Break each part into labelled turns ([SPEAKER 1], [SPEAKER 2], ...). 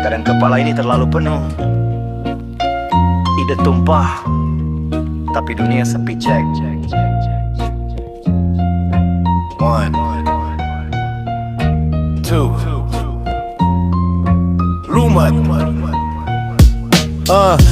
[SPEAKER 1] Keadaan kepala ini terlalu penuh, ide tumpah, tapi dunia sepi Jack. One, two, Rumat.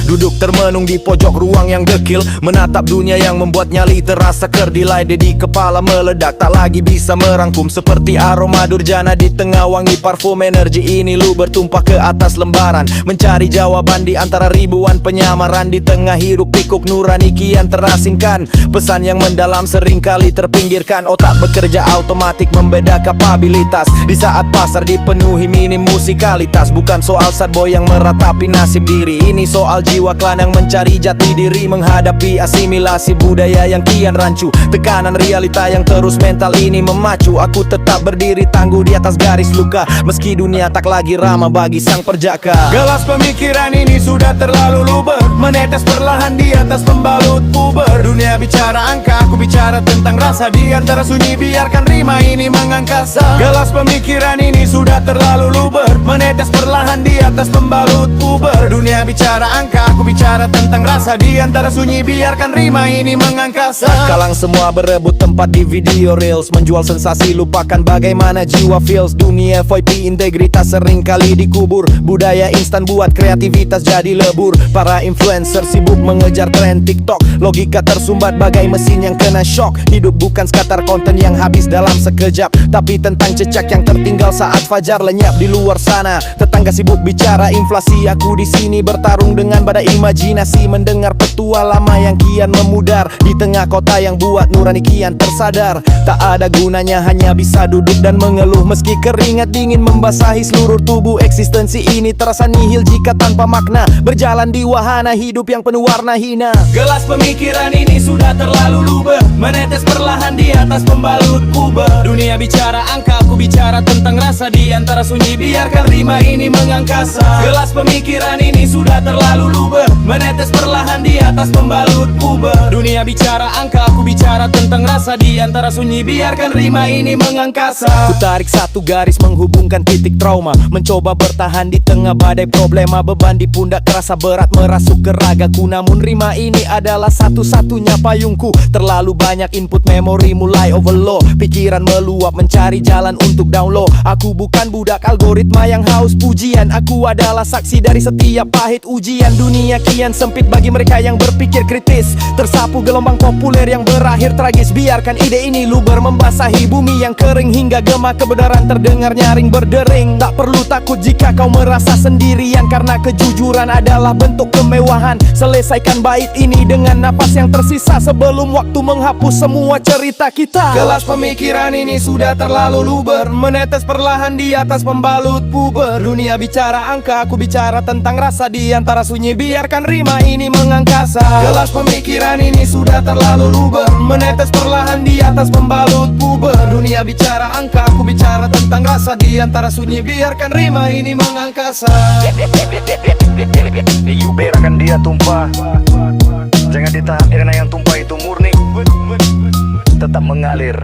[SPEAKER 2] Duduk termenung di pojok ruang yang dekil, menatap dunia yang membuat nyali terasa kerdilai. Di kepala meledak, tak lagi bisa merangkum. Seperti aroma durjana di tengah wangi parfum. Energi ini lu bertumpah ke atas lembaran, mencari jawaban di antara ribuan penyamaran. Di tengah hiruk pikuk nurani kian terasingkan, pesan yang mendalam seringkali terpinggirkan. Otak bekerja automatik membeda kapabilitas di saat pasar dipenuhi minim musikalitas. Bukan soal sad boy yang meratapi nasib diri, ini soal jiwa klan yang mencari jati diri, menghadapi asimilasi budaya yang kian rancu. Tekanan realita yang terus mental ini memacu. Aku tetap berdiri tangguh di atas garis luka, meski dunia tak lagi ramah bagi sang perjaka.
[SPEAKER 3] Gelas pemikiran ini sudah terlalu luber, menetes perlahan di atas pembalut puber. Dunia bicara angka, aku bicara tentang rasa. Di antara sunyi biarkan rima ini mengangkasa. Gelas pemikiran ini sudah terlalu luber, menetes perlahan di atas pembalut puber. Dunia bicara angka, aku bicara tentang rasa. Di antara sunyi biarkan rima ini mengangkasa.
[SPEAKER 2] Kalang semua berebut tempat di video reels, menjual sensasi lupakan bagaimana jiwa feels. Dunia FYP integritas seringkali dikubur, budaya instan buat kreativitas jadi lebur. Para influencer sibuk mengejar tren TikTok, logika tersumbat bagai mesin yang kena shock. Hidup bukan sekadar konten yang habis dalam sekejap, tapi tentang cecak yang tertinggal saat fajar lenyap. Di luar sana tetangga sibuk bicara inflasi, aku di sini bertarung dengan badai imajinasi, mendengar petua lama yang kian memudar. Di tengah kota yang buat nurani kian tersadar, tak ada gunanya hanya bisa duduk dan mengeluh. Meski keringat dingin membasahi seluruh tubuh, eksistensi ini terasa nihil jika tanpa makna. Berjalan di wahana hidup yang penuh warna hina.
[SPEAKER 3] Gelas pemikiran ini sudah terlalu luber, menetes perlahan di atas pembalut puber. Dunia bicara angka, aku bicara tentang rasa. Di antara sunyi biarkan rima ini mengangkasa. Gelas pemikiran ini sudah terlalu luber, menetes perlahan di atas pembalut puber. Dunia bicara angka, aku bicara tentang rasa. Di antara sunyi biarkan rima ini mengangkasa.
[SPEAKER 2] Ku tarik satu garis menghubungkan titik trauma, mencoba bertahan di tengah badai problema. Beban di pundak terasa berat merasuk ke ragaku, namun rima ini adalah satu-satunya payungku. Terlalu banyak input memori mulai overload, pikiran meluap mencari jalan untuk download. Aku bukan budak algoritma yang haus pujian, aku adalah saksi dari setiap pahit ujian. Dunia kian sempit bagi mereka yang berpikir kritis, tersapu gelombang populer yang berakhir tragis. Biarkan ide ini luber membasahi bumi yang kering, hingga gema kebenaran terdengar nyaring berdering. Tak perlu takut jika kau merasa sendirian, karena kejujuran adalah bentuk kemewahan. Selesaikan bait ini dengan napas yang tersisa, sebelum waktu menghapus semua cerita kita.
[SPEAKER 3] Gelas pemikiran ini sudah terlalu luber, menetes perlahan di atas pembalut puber. Dunia bicara angka, aku bicara tentang rasa. Di antara sunyi biarkan rima ini mengangkasa. Gelas pemikiran ini sudah terlalu luber, menetes perlahan di atas pembalut puber. Dunia bicara angka, aku bicara tentang rasa. Di antara sunyi biarkan rima ini mengangkasa.
[SPEAKER 1] Biarkan dia tumpah, jangan ditahan, karena yang tumpah itu murni, tetap mengalir.